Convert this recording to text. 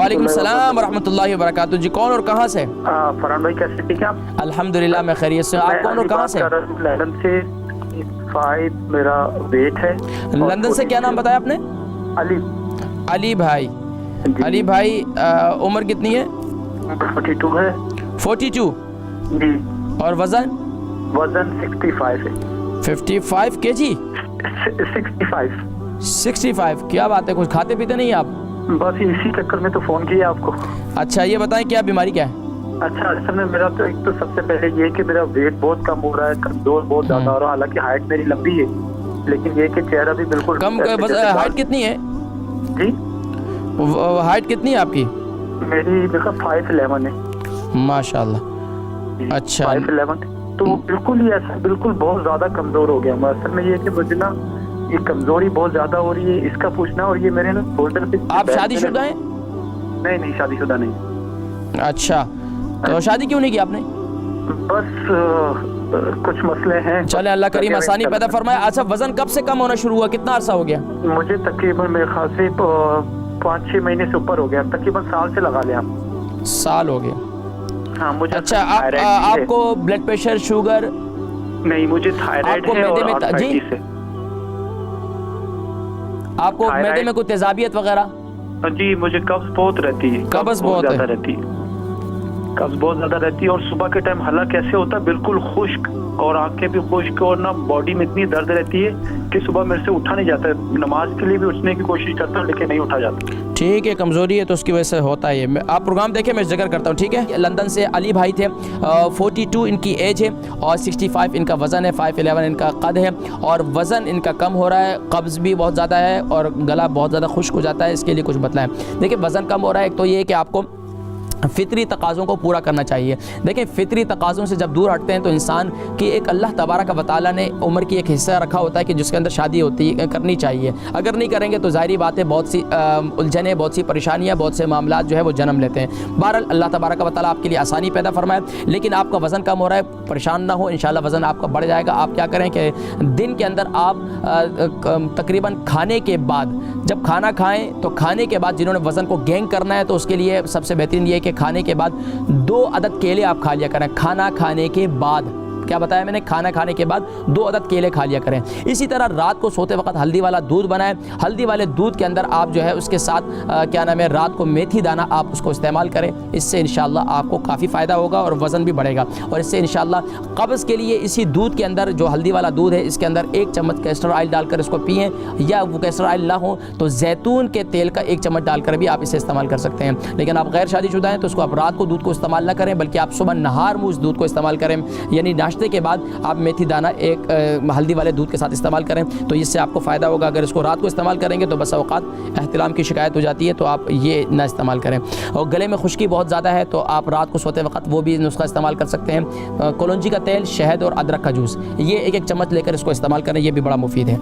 वालेकुम सलाम व रहमतुल्लाहि व बरकातहू। जी कौन और कहाँ से? फरहान भाई कैसे, ठीक है आप? अल्हम्दुलिल्लाह मैं खैरियत से। आप कौन और कहाँ से? लंदन से 5 मेरा वेट है। लंदन से क्या नाम बताया आपने? अली। अली भाई। अली भाई उम्र कितनी है? 42 है। 42 जी। और वजन? वजन 65 है। 55 kg? 65। क्या बात है, कुछ खाते पीते नहीं आप? बस इसी चक्कर में तो फ़ोन किया आपको। अच्छा ये बताएं क्या बीमारी क्या है? अच्छा असल में मेरा तो एक तो सबसे पहले ये कि मेरा वेट बहुत कम हो रहा है, कमजोर बहुत ज़्यादा हो रहा है। हालांकि हाइट मेरी लंबी है, लेकिन ये कि चेहरा भी बिल्कुल कम। हाइट कितनी है जी? हाइट कितनी है आपकी? मेरी देखो 5'11" है माशाल्लाह। अच्छा 5'11", तो बिल्कुल ही ऐसा बिल्कुल बहुत ज़्यादा कमज़ोर हो गया मैं। असल में ये कि मुझे ना ये कमज़ोरी बहुत ज़्यादा हो रही है, इसका पूछना। और ये मेरे ना शोल्डर पे। आप शादीशुदा हैं? नहीं शादीशुदा नहीं। अच्छा तो शादी क्यों नहीं की आपने? बस कुछ मसले हैं। चले अल्लाह करीम आसानी पैदा फरमाए। अच्छा वजन कब से कम होना शुरू हुआ, कितना अरसा हो गया? मुझे तकरीबन मेरे ख्याल से 5-6 महीने से ऊपर हो गया, तकरीबन साल से लगा लिया। साल हो गया? हाँ मुझे। अच्छा आपको ब्लड प्रेशर, शुगर? नहीं मुझे थायराइड है और आर्थराइटिस है। आपको मैदे में कोई तेजाबियत वगैरह? जी मुझे कब्ज बहुत रहती है। कब्ज बहुत ज्यादा रहती है। कब्ज बहुत ज्यादा रहती है और सुबह के टाइम हल्ला कैसे होता है, बिल्कुल खुश्क और आंखें भी खुश्क और ना बॉडी में इतनी दर्द रहती है कि सुबह मेरे से उठा नहीं जाता है। नमाज के लिए भी उठने की कोशिश करता हूँ लेकिन नहीं उठा जाता। ठीक है, कमज़ोरी है तो उसकी वजह से होता है ये। आप प्रोग्राम देखें, मैं जिक्र करता हूँ, ठीक है। लंदन से अली भाई थे, 42 इनकी एज है और 65 इनका वज़न है, 5'11" इनका कद है और वज़न इनका कम हो रहा है, कब्ज़ भी बहुत ज़्यादा है और गला बहुत ज़्यादा खुश्क हो जाता है। इसके लिए कुछ बतलाएं। देखिए वज़न कम हो रहा है, एक तो ये कि आपको फ़ितरी तकाज़ों को पूरा करना चाहिए। देखिए फ़ितरी तकाज़ों से जब दूर हटते हैं तो इंसान की एक अल्लाह तबारक व तआला ने उम्र की एक हिस्सा रखा होता है कि जिसके अंदर शादी होती करनी चाहिए। अगर नहीं करेंगे तो ज़ाहिरी बात है बहुत सी उलझनें, बहुत सी परेशानियाँ, बहुत से मामला जो है वो जन्म लेते हैं। बहरहाल अल्लाह तबारक व तआला आपके लिए आसानी पैदा फरमाए। लेकिन आपका वज़न कम हो रहा है, परेशान ना हो, इंशाल्लाह वज़न आपका बढ़ जाएगा। आप क्या करें कि दिन के अंदर आप तकरीबन खाने के बाद, जब खाना खाएँ तो खाने के बाद जिन्होंने वज़न को गेन करना है तो उसके लिए सबसे बेहतरीन ये है कि खाने के बाद 2 अदद केले आप खा लिया करें। खाना खाने के बाद, क्या बताया मैंने, खाना खाने के बाद 2 अदद केले खा लिया करें। इसी तरह रात को सोते वक्त हल्दी वाला दूध बनाएं। हल्दी वाले दूध के अंदर आप जो है उसके साथ क्या नाम है, रात को मेथी दाना आप उसको इस्तेमाल करें। इससे इंशाल्लाह आपको काफ़ी फ़ायदा होगा और वज़न भी बढ़ेगा। और इससे इंशाल्लाह कब्ज़ के लिए इसी दूध के अंदर, जो हल्दी वाला दूध है, इसके अंदर 1 चम्मच कैस्टर ऑयल डालकर इसको पिएँ, या वो कैस्टर ऑयल ना हो तो जैतून के तेल का 1 चम्मच डालकर भी आप इसे इस्तेमाल कर सकते हैं। लेकिन आप गैर शादीशुदा हैं तो उसको आप रात को दूध को इस्तेमाल ना करें, बल्कि आप सुबह नहार मुँह इस दूध को इस्तेमाल करें। यानी नाश्ते के बाद आप मेथी दाना एक हल्दी वाले दूध के साथ इस्तेमाल करें तो इससे आपको फ़ायदा होगा। अगर इसको रात को इस्तेमाल करेंगे तो बस औक़ात एहतिलाम की शिकायत हो जाती है, तो आप ये ना इस्तेमाल करें। और गले में खुश्की बहुत ज़्यादा है तो आप रात को सोते वक्त वो भी नुस्खा इस्तेमाल कर सकते हैं। कलौंजी का तेल, शहद और अदरक का जूस, ये 1-1 चम्मच लेकर इसको इस्तेमाल करें, ये भी बड़ा मुफीद है।